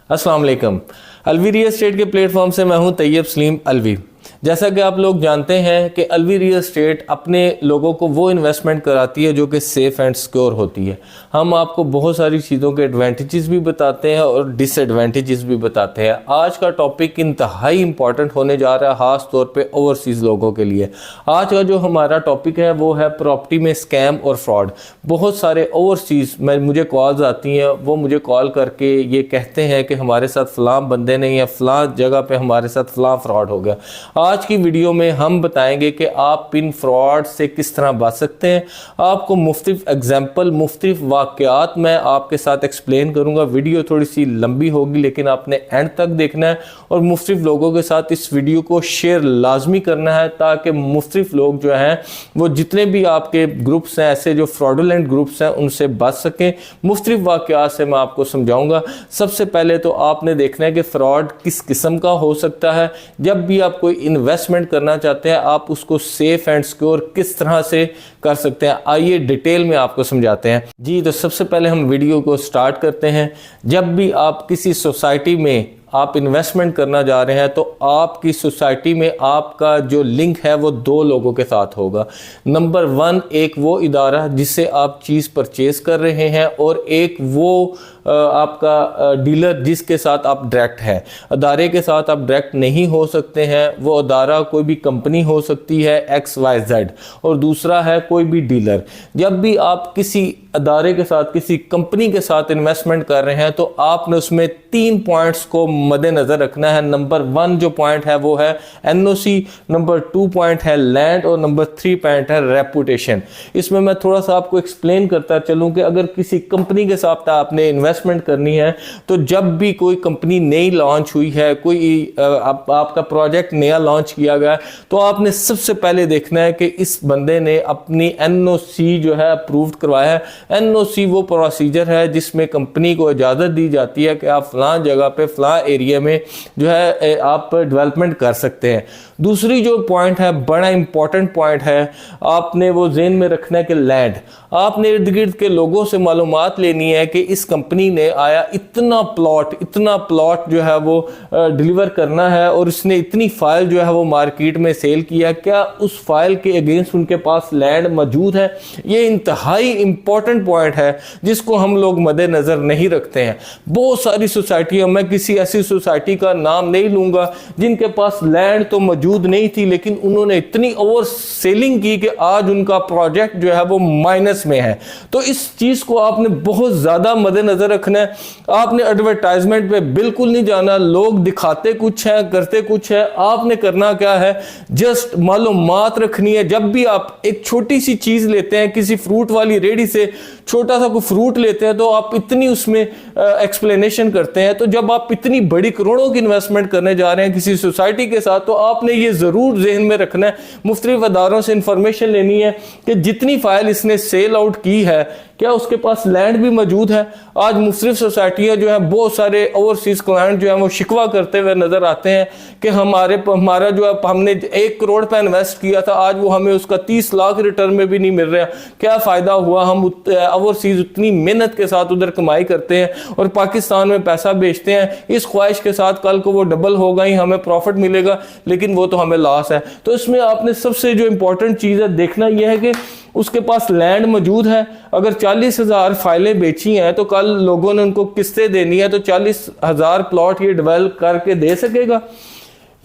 अस्सलाम वालेकुम। Alvi real estate के प्लेटफॉर्म से मैं हूं तैयब सलीम अलवी। जैसा कि आप लोग जानते हैं कि अलवी रियल एस्टेट अपने लोगों को वो इन्वेस्टमेंट कराती है जो कि सेफ़ एंड सिक्योर होती है। हम आपको बहुत सारी चीज़ों के एडवांटेजेस भी बताते हैं और डिसएडवांटेजेस भी बताते हैं। आज का टॉपिक इंतहाई इंपॉर्टेंट होने जा रहा है, ख़ास तौर पे ओवरसीज़ लोगों के लिए। आज का जो हमारा टॉपिक है वो है प्रॉपर्टी में स्कैम और फ्रॉड। बहुत सारे ओवरसीज़ में मुझे कॉल्स आती हैं, वो मुझे कॉल करके ये कहते हैं कि हमारे साथ फ़लाँ बंदे ने या फ़लाँ जगह पे हमारे साथ फ़लाँ फ्रॉड हो गया। आज की वीडियो में हम बताएंगे कि आप इन फ्रॉड से किस तरह बच सकते हैं। आपको मुख्तलिफ एग्जाम्पल, मुख्तलिफ वाक़यात मैं आपके साथ एक्सप्लेन करूंगा। वीडियो थोड़ी सी लंबी होगी लेकिन आपने एंड तक देखना है और मुख्तलिफ लोगों के साथ इस वीडियो को शेयर लाजमी करना है ताकि मुख्तलिफ लोग जो हैं वो जितने भी आपके ग्रुप्स हैं, ऐसे जो फ्रॉडुलेंट ग्रुप्स हैं, उनसे बच सकें। मुख्तलिफ वाक़यात से मैं आपको समझाऊंगा। सबसे पहले तो आपने देखना है कि फ़्रॉड किस किस्म का हो सकता है। जब भी आप कोई इन्वेस्टमेंट करना चाहते हैं आप उसको सेफ एंड सिक्योर किस तरह से कर सकते हैं, आइए डिटेल में आपको समझाते हैं। जी, तो सबसे पहले हम वीडियो को स्टार्ट करते हैं। जब भी आप किसी सोसाइटी में आप इन्वेस्टमेंट करना जा रहे हैं तो आपकी सोसाइटी में आपका जो लिंक है वो दो लोगों के साथ होगा। नंबर 1, एक वो इदारा जिससे आप चीज़ परचेज कर रहे हैं और एक वो आपका डीलर जिसके साथ आप डायरेक्ट हैं। अदारे के साथ आप डायरेक्ट नहीं हो सकते हैं, वो अदारा कोई भी कंपनी हो सकती है XYZ, और दूसरा है कोई भी डीलर। जब भी आप किसी अदारे के साथ, किसी कंपनी के साथ इन्वेस्टमेंट कर रहे हैं तो आपने उसमें 3 पॉइंट्स को मद्देनज़र रखना है। नंबर 1 जो पॉइंट है वो है NOC, नंबर 2 पॉइंट है लैंड और नंबर 3 पॉइंट है रेपुटेशन। इसमें मैं थोड़ा सा आपको एक्सप्लेन करता चलूँ कि अगर किसी कंपनी के साथ आपने इन्वेस्टमेंट करनी है तो जब भी कोई कंपनी नई लॉन्च हुई है, कोई आपका प्रोजेक्ट नया लॉन्च किया गया, तो आपने सबसे पहले देखना है कि इस बंदे ने अपनी NOC जो है अप्रूव्ड करवाया है। NOC वो प्रोसीजर है जिसमें कंपनी को इजाज़त दी जाती है कि आप फ़लाँ जगह पे फ़लाँ एरिया में जो है आप डेवलपमेंट कर सकते हैं। दूसरी जो पॉइंट है, बड़ा इंपॉर्टेंट पॉइंट है, आपने वो ज़हन में रखना है कि लैंड। आपने इर्द गिर्द के लोगों से मालूमात लेनी है कि इस कंपनी ने आया इतना प्लॉट जो है वो डिलीवर करना है और उसने इतनी फाइल जो है वो मार्केट में सेल किया, क्या उस फाइल के अगेंस्ट उनके पास लैंड मौजूद है। ये इंतहाई इंपॉर्टेंट पॉइंट है जिसको हम लोग मद्देनज़र नहीं रखते हैं। बहुत सारी सोसाइटियाँ, मैं किसी ऐसी सोसाइटी का नाम नहीं लूँगा जिनके पास लैंड तो मौजूद नहीं थी लेकिन उन्होंने इतनी ओवर सेलिंग की कि आज उनका प्रोजेक्ट जो है वो माइनस में है। तो इस चीज़ को आपने बहुत ज़्यादा मद्देनज़र रखना है। आपने एडवर्टाइजमेंट पे बिल्कुल नहीं जाना। लोग दिखाते कुछ है, करते कुछ है, आपने करना क्या है, जस्ट मालूमात रखनी है। जब भी आप एक छोटी सी चीज़ लेते हैं, किसी फ्रूट वाली रेडी से छोटा सा कोई फ्रूट लेते हैं तो आप इतनी उसमें एक्सप्लेनेशन करते हैं। तो जब आप इतनी बड़ी करोड़ों की इन्वेस्टमेंट करने जा रहे हैं किसी सोसाइटी के साथ तो आपने ये ज़रूर ज़हन में रखना है, मुख्तलिफ अदारों से इंफॉर्मेशन लेनी है कि जितनी फाइल इसने सेल आउट की है क्या उसके पास लैंड भी मौजूद है। आज मुख्तलिफ सोसाइटियाँ जो है, बहुत सारे ओवरसीज़ क्लाइंट जो है वो शिकवा करते हुए नज़र आते हैं कि हमारा जो है हमने 1 करोड़ पे इन्वेस्ट किया था, आज वो हमें उसका 30 लाख रिटर्न में भी नहीं मिल रहा। क्या फ़ायदा हुआ, हम ओवरसीज़ उतनी मेहनत के साथ उधर कमाई करते हैं और पाकिस्तान में पैसा बेचते हैं इस ख्वाहिश के साथ कल को वो डबल होगा ही, हमें प्रॉफिट मिलेगा, लेकिन वो तो हमें लॉस है। तो इसमें आपने सबसे जो इंपॉर्टेंट चीज़ है देखना यह है कि उसके पास लैंड मौजूद है। अगर 40,000 फाइलें बेची हैं तो कल लोगों ने उनको किस्तें देनी है तो 40,000 प्लॉट ये डेवलप करके दे सकेगा।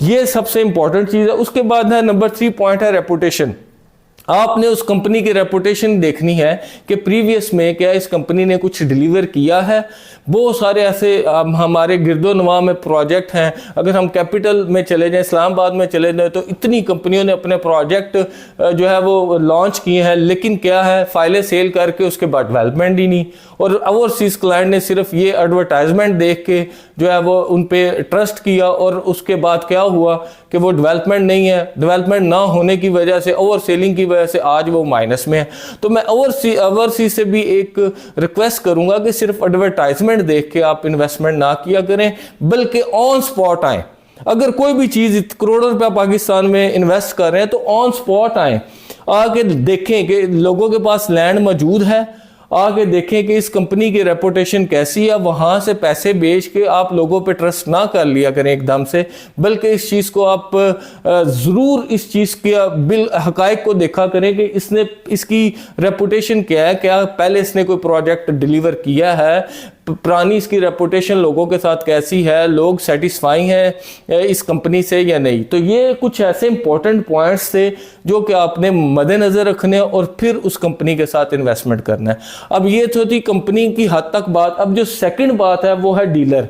ये सबसे इंपॉर्टेंट चीज़ है। उसके बाद है नंबर 3 पॉइंट है रेपुटेशन। आपने उस कंपनी की रेपुटेशन देखनी है कि प्रीवियस में क्या इस कंपनी ने कुछ डिलीवर किया है। बहुत सारे ऐसे हमारे गिरदोनवा में प्रोजेक्ट हैं। अगर हम कैपिटल में चले जाएं, इस्लामाबाद में चले जाएं, तो इतनी कंपनियों ने अपने प्रोजेक्ट जो है वो लॉन्च किए हैं, लेकिन क्या है, फाइलें सेल करके उसके बाद डेवलपमेंट ही नहीं। और ओवरसीज़ क्लाइंट ने सिर्फ ये एडवर्टाइजमेंट देख के जो है वो उन पर ट्रस्ट किया और उसके बाद क्या हुआ कि वो डेवलपमेंट नहीं है। डेवलपमेंट ना होने की वजह से, ओवर सेलिंग की वजह से आज वो माइनस में है। तो मैं ओवरसीज़ से भी एक रिक्वेस्ट करूंगा कि सिर्फ एडवर्टाइजमेंट देख के आप इन्वेस्टमेंट ना किया करें, बल्कि ऑन स्पॉट आएँ। अगर कोई भी चीज़ करोड़ों रुपया पाकिस्तान में इन्वेस्ट कर रहे हैं तो ऑन स्पॉट आएँ, आके देखें कि लोगों के पास लैंड मौजूद है, आके देखें कि इस कंपनी की रेपुटेशन कैसी है, वहाँ से पैसे भेज के आप लोगों पे ट्रस्ट ना कर लिया करें एकदम से, बल्कि इस चीज़ को आप ज़रूर इस चीज़ के हकायक को देखा करें कि इसकी रेपुटेशन क्या है, क्या पहले इसने कोई प्रोजेक्ट डिलीवर किया है, पुरानी इसकी रेपुटेशन लोगों के साथ कैसी है, लोग सेटिस्फाई हैं इस कंपनी से या नहीं। तो ये कुछ ऐसे इंपॉर्टेंट पॉइंट्स थे जो कि आपने मद्देनज़र रखने और फिर उस कंपनी के साथ इन्वेस्टमेंट करना है। अब ये तो थी कंपनी की हद तक बात। अब जो सेकंड बात है वो है डीलर।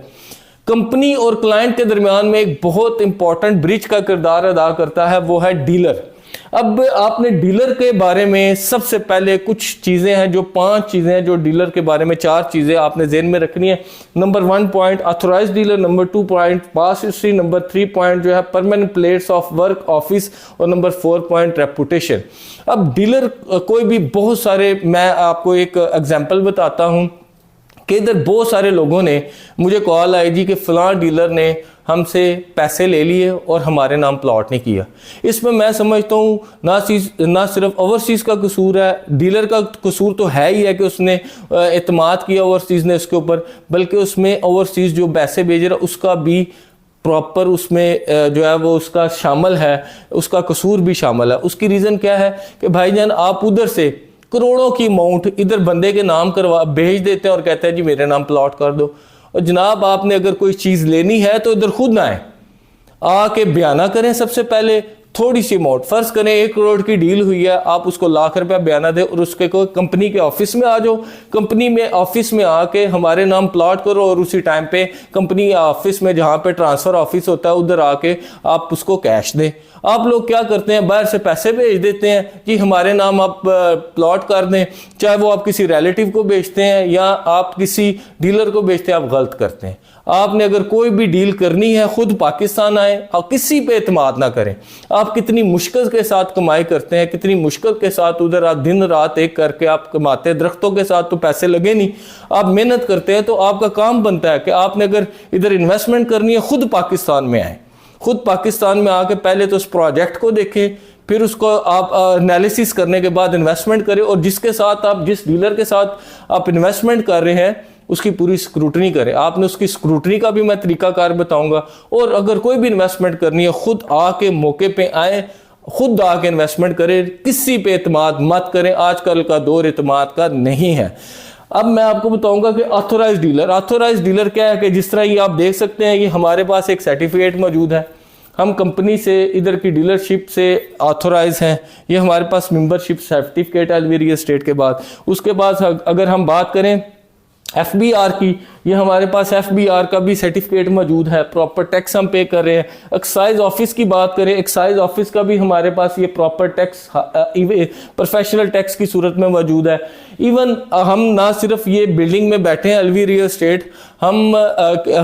कंपनी और क्लाइंट के दरमियान में एक बहुत इंपॉर्टेंट ब्रिज का किरदार अदा करता है, वो है डीलर। अब आपने डीलर के बारे में सबसे पहले कुछ चीज़ें हैं, जो 5 चीज़ें हैं जो डीलर के बारे में, 4 चीज़ें आपने ज़हन में रखनी है। Number 1 point authorised dealer, number 2 point past history, number 3 point जो है permanent place of work office, और नंबर 4 पॉइंट रेपुटेशन। अब डीलर कोई भी बहुत सारे, मैं आपको एक एग्जाम्पल बताता हूँ कि इधर बहुत सारे लोगों ने मुझे कॉल आई जी कि फ़लाँ डीलर ने हमसे पैसे ले लिए और हमारे नाम प्लॉट नहीं किया। इसमें मैं समझता हूँ ना सिर्फ ओवरसीज़ का कसूर है, डीलर का कसूर तो है ही है कि उसने एतमाद किया ओवरसीज़ ने उसके ऊपर, बल्कि उसमें ओवरसीज़ जो पैसे भेज रहा उसका भी प्रॉपर उसमें जो है वो उसका शामिल है, उसका कसूर भी शामिल है। उसकी रीज़न क्या है कि भाईजान आप उधर से करोड़ों की अमाउंट इधर बंदे के नाम करवा भेज देते हैं और कहते हैं जी मेरे नाम प्लॉट कर दो। और जनाब आपने अगर कोई चीज़ लेनी है तो इधर खुद ना आए, आके बयाना करें। सबसे पहले थोड़ी सी अमाउंट, फर्ज करें 1 करोड़ की डील हुई है, आप उसको लाख रुपया बयाना दें और उसके को कंपनी के ऑफिस में आ जाओ। कंपनी में ऑफिस में आके हमारे नाम प्लॉट करो और उसी टाइम पे कंपनी ऑफिस में जहाँ पे ट्रांसफ़र ऑफिस होता है उधर आके आप उसको कैश दें। आप लोग क्या करते हैं, बाहर से पैसे भेज देते हैं कि हमारे नाम आप प्लॉट कर दें, चाहे वो आप किसी रिलेटिव को बेचते हैं या आप किसी डीलर को बेचते हैं, आप गलत करते हैं। आपने अगर कोई भी डील करनी है खुद पाकिस्तान आए और किसी पे एतमाद ना करें। आप कितनी मुश्किल के साथ कमाई करते हैं, कितनी मुश्किल के साथ उधर आप दिन रात एक करके आप कमाते हैं। दरख्तों के साथ तो पैसे लगे नहीं, आप मेहनत करते हैं, तो आपका काम बनता है कि आपने अगर इधर इन्वेस्टमेंट करनी है खुद पाकिस्तान में आए, खुद पाकिस्तान में आके पहले तो उस प्रोजेक्ट को देखें, फिर उसको आप एनालिसिस करने के बाद इन्वेस्टमेंट करें, और जिसके साथ आप, जिस डीलर के साथ आप इन्वेस्टमेंट कर रहे हैं उसकी पूरी स्क्रूटनी करें। आपने उसकी स्क्रूटनी का भी मैं तरीकाकार बताऊंगा। और अगर कोई भी इन्वेस्टमेंट करनी है खुद आके मौके पे आए, खुद आके इन्वेस्टमेंट करें, किसी पे एतमाद मत करें। आजकल का दौर एतमाद का नहीं है। अब मैं आपको बताऊंगा कि ऑथोराइज्ड डीलर क्या है, कि जिस तरह ये आप देख सकते हैं कि हमारे पास एक सर्टिफिकेट मौजूद है, हम कंपनी से इधर की डीलरशिप से ऑथोराइज हैं, ये हमारे पास मेंबरशिप सर्टिफिकेट है अलवी रियल एस्टेट के बाद। उसके बाद अगर हम बात करें FBR की, ये हमारे पास FBR का भी सर्टिफिकेट मौजूद है, प्रॉपर टैक्स हम पे कर रहे हैं। एक्साइज ऑफिस की बात करें, एक्साइज ऑफिस का भी हमारे पास ये प्रॉपर टैक्स प्रोफेशनल टैक्स की सूरत में मौजूद है। इवन हम ना सिर्फ ये बिल्डिंग में बैठे हैं अलवी रियल एस्टेट, हम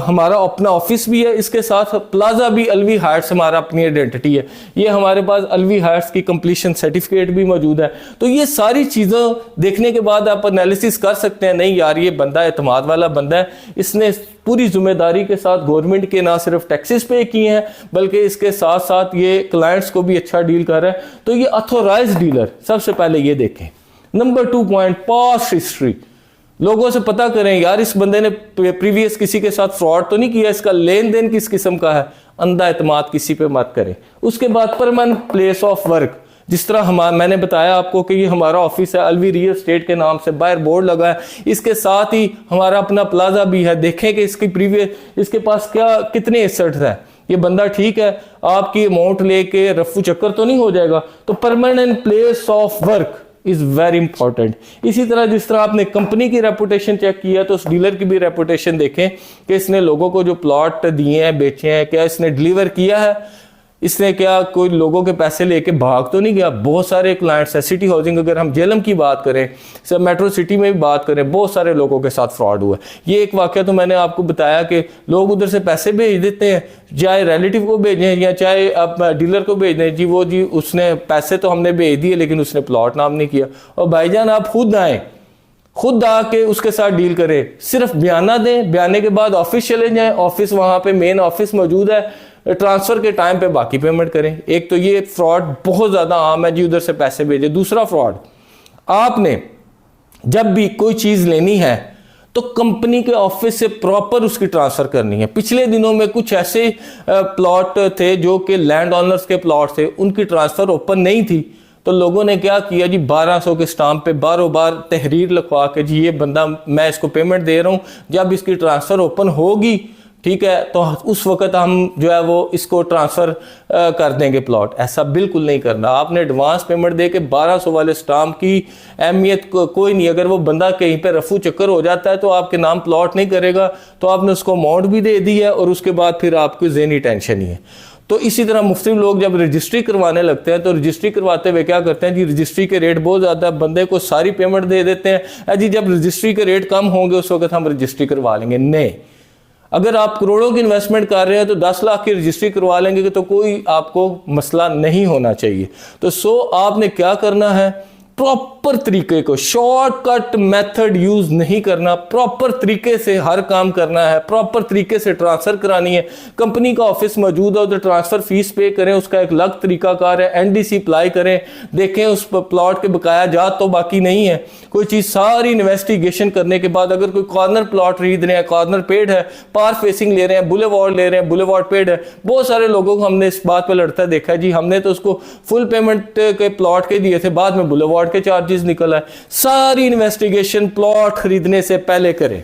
हमारा अपना ऑफिस भी है, इसके साथ प्लाजा भी अलवी हाइट्स हमारा अपनी आइडेंटिटी है। ये हमारे पास अलवी हाइट्स की कंप्लीशन सर्टिफिकेट भी मौजूद है। तो ये सारी चीज़ें देखने के बाद आप एनालिसिस कर सकते हैं, नहीं यार ये बंदा एतमाद वाला बंदा है, इसने पूरी जिम्मेदारी के साथ गवर्नमेंट के ना सिर्फ टैक्सेस पे किए हैं बल्कि इसके साथ साथ ये क्लाइंट्स को भी अच्छा डील कर रहा है। तो ये ऑथोराइज्ड डीलर, सबसे पहले ये देखें। नंबर 2 पॉइंट पास्ट हिस्ट्री, लोगों से पता करें यार इस बंदे ने प्रीवियस किसी के साथ फ्रॉड तो नहीं किया, इसका लेन देन किस किस्म का है। अंधा एतमाद किसी पे मत करें। उसके बाद परमानेंट प्लेस ऑफ वर्क, जिस तरह मैंने बताया आपको कि ये हमारा ऑफिस है अलवी रियल एस्टेट के नाम से, बाहर बोर्ड लगा है, इसके साथ ही हमारा अपना प्लाजा भी है। देखें कि इसके पास कितने एसेट्स हैं, ये बंदा ठीक है, आपकी अमाउंट लेके रफू चक्कर तो नहीं हो जाएगा। तो permanent place of work is very important. इसी तरह जिस तरह आपने कंपनी की रेपुटेशन चेक किया, तो उस डीलर की भी रेपुटेशन देखें कि इसने लोगों को जो प्लॉट दिए हैं, बेचे हैं, क्या इसने डिलीवर किया है, इसने क्या कोई लोगों के पैसे लेके भाग तो नहीं गया। बहुत सारे क्लाइंट्स हैं, सिटी हाउसिंग अगर हम जेलम की बात करें, सब मेट्रो सिटी में भी बात करें, बहुत सारे लोगों के साथ फ्रॉड हुआ है। ये एक वाकया तो मैंने आपको बताया कि लोग उधर से पैसे भेज देते हैं, चाहे रिलेटिव को भेजें या चाहे आप डीलर को भेज दें, जी उसने पैसे तो हमने भेज दिए लेकिन उसने प्लॉट नाम नहीं किया। और भाईजान आप खुद आए, खुद आके उसके साथ डील करें, सिर्फ बयाना दें, बयाने के बाद ऑफिस चले जाएं, ऑफिस वहाँ पे मेन ऑफिस मौजूद है, ट्रांसफर के टाइम पे बाकी पेमेंट करें। एक तो ये फ्रॉड बहुत ज़्यादा आम है जी, उधर से पैसे भेजे। दूसरा फ्रॉड, आपने जब भी कोई चीज़ लेनी है तो कंपनी के ऑफिस से प्रॉपर उसकी ट्रांसफ़र करनी है। पिछले दिनों में कुछ ऐसे प्लॉट थे जो कि लैंड ओनर्स के प्लॉट थे, उनकी ट्रांसफ़र ओपन नहीं थी, तो लोगों ने क्या किया जी, 1200 के स्टाम्प पे बारों बार तहरीर लिखवा के जी ये बंदा, मैं इसको पेमेंट दे रहा हूँ, जब इसकी ट्रांसफ़र ओपन होगी ठीक है तो उस वक्त हम जो है वो इसको ट्रांसफ़र कर देंगे प्लॉट। ऐसा बिल्कुल नहीं करना। आपने एडवांस पेमेंट दे के 1200 वाले स्टाम्प की अहमियत कोई नहीं। अगर वो बंदा कहीं पे रफू चक्कर हो जाता है तो आपके नाम प्लॉट नहीं करेगा, तो आपने उसको अमाउंट भी दे दी है और उसके बाद फिर आपको ज़हनी टेंशन ही है। तो इसी तरह मुफ्ती लोग जब रजिस्ट्री करवाने लगते हैं तो रजिस्ट्री करवाते हुए क्या करते हैं जी, रजिस्ट्री के रेट बहुत ज़्यादा है, बंदे को सारी पेमेंट दे देते हैं जी, जब रजिस्ट्री के रेट कम होंगे उस वक्त हम रजिस्ट्री करवा लेंगे। नहीं, अगर आप करोड़ों की इन्वेस्टमेंट कर रहे हैं तो 10 लाख की रजिस्ट्री करवा लेंगे तो कोई आपको मसला नहीं होना चाहिए। तो आपने क्या करना है, प्रॉपर तरीके को, शॉर्टकट मेथड यूज नहीं करना, प्रॉपर तरीके से हर काम करना है, प्रॉपर तरीके से ट्रांसफर करानी है। कंपनी का ऑफिस मौजूद है तो ट्रांसफर फीस पे करें, उसका एक अलग तरीकाकार है, एनडीसी अप्लाई करें, देखें उस प्लॉट के बकाया जात तो बाकी नहीं है, कोई चीज सारी इन्वेस्टिगेशन करने के बाद अगर कोई कॉर्नर प्लॉट खरीद रहे हैं, कॉर्नर पेड है, पार फेसिंग ले रहे हैं, बुलेवार्ड ले रहे हैं, बुलेवार्ड पेड है, बहुत सारे लोगों को हमने इस बात पर लड़ता देखा है जी, हमने तो उसको फुल पेमेंट के प्लॉट के दिए थे, बाद में बुलेवार्ड के चार्जेस निकल आए। सारी इन्वेस्टिगेशन प्लॉट खरीदने से पहले करें,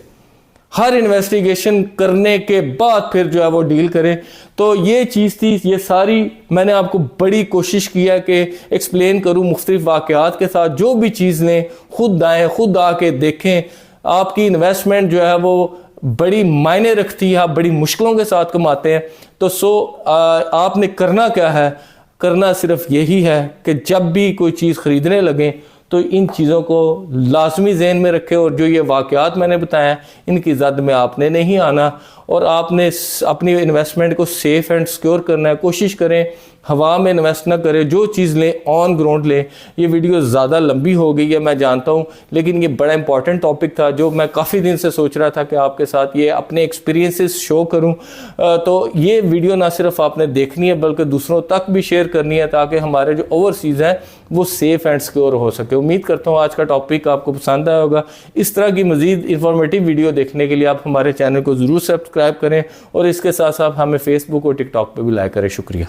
हर इन्वेस्टिगेशन करने के बाद फिर जो है वो डील करें। तो ये चीज़ थी, ये सारी मैंने आपको बड़ी कोशिश किया कि एक्सप्लेन करूं मुख्तलिफ वाक़यात के साथ। जो भी चीज़ लें खुद आएँ, खुद आके देखें, आपकी इन्वेस्टमेंट जो है वो बड़ी मायने रखती है, आप बड़ी मुश्किलों के साथ कमाते हैं। तो आपने करना क्या है, करना सिर्फ यही है कि जब भी कोई चीज़ ख़रीदने लगें तो इन चीज़ों को लाजमी ज़हन में रखें, और जो ये वाक़यात मैंने बताया इनकी ज़द में आपने नहीं आना, और आपने अपनी इन्वेस्टमेंट को सेफ़ एंड सिक्योर करना है। कोशिश करें हवा में इन्वेस्ट ना करें, जो चीज़ लें ऑन ग्राउंड लें। ये वीडियो ज़्यादा लंबी हो गई है मैं जानता हूँ, लेकिन ये बड़ा इंपॉर्टेंट टॉपिक था जो मैं काफ़ी दिन से सोच रहा था कि आपके साथ ये अपने एक्सपीरियंसेस शो करूँ। तो ये वीडियो ना सिर्फ आपने देखनी है बल्कि दूसरों तक भी शेयर करनी है, ताकि हमारे जो ओवरसीज़ हैं वो सेफ़ एंड सिक्योर हो सके। उम्मीद करता हूँ आज का टॉपिक आपको पसंद आया होगा। इस तरह की मज़ीद इंफॉर्मेटिव वीडियो देखने के लिए आप हमारे चैनल को ज़रूर सब्सक्राइब करें, और इसके साथ साथ हमें फेसबुक और टिकटॉक पर भी लाइक करें। शुक्रिया।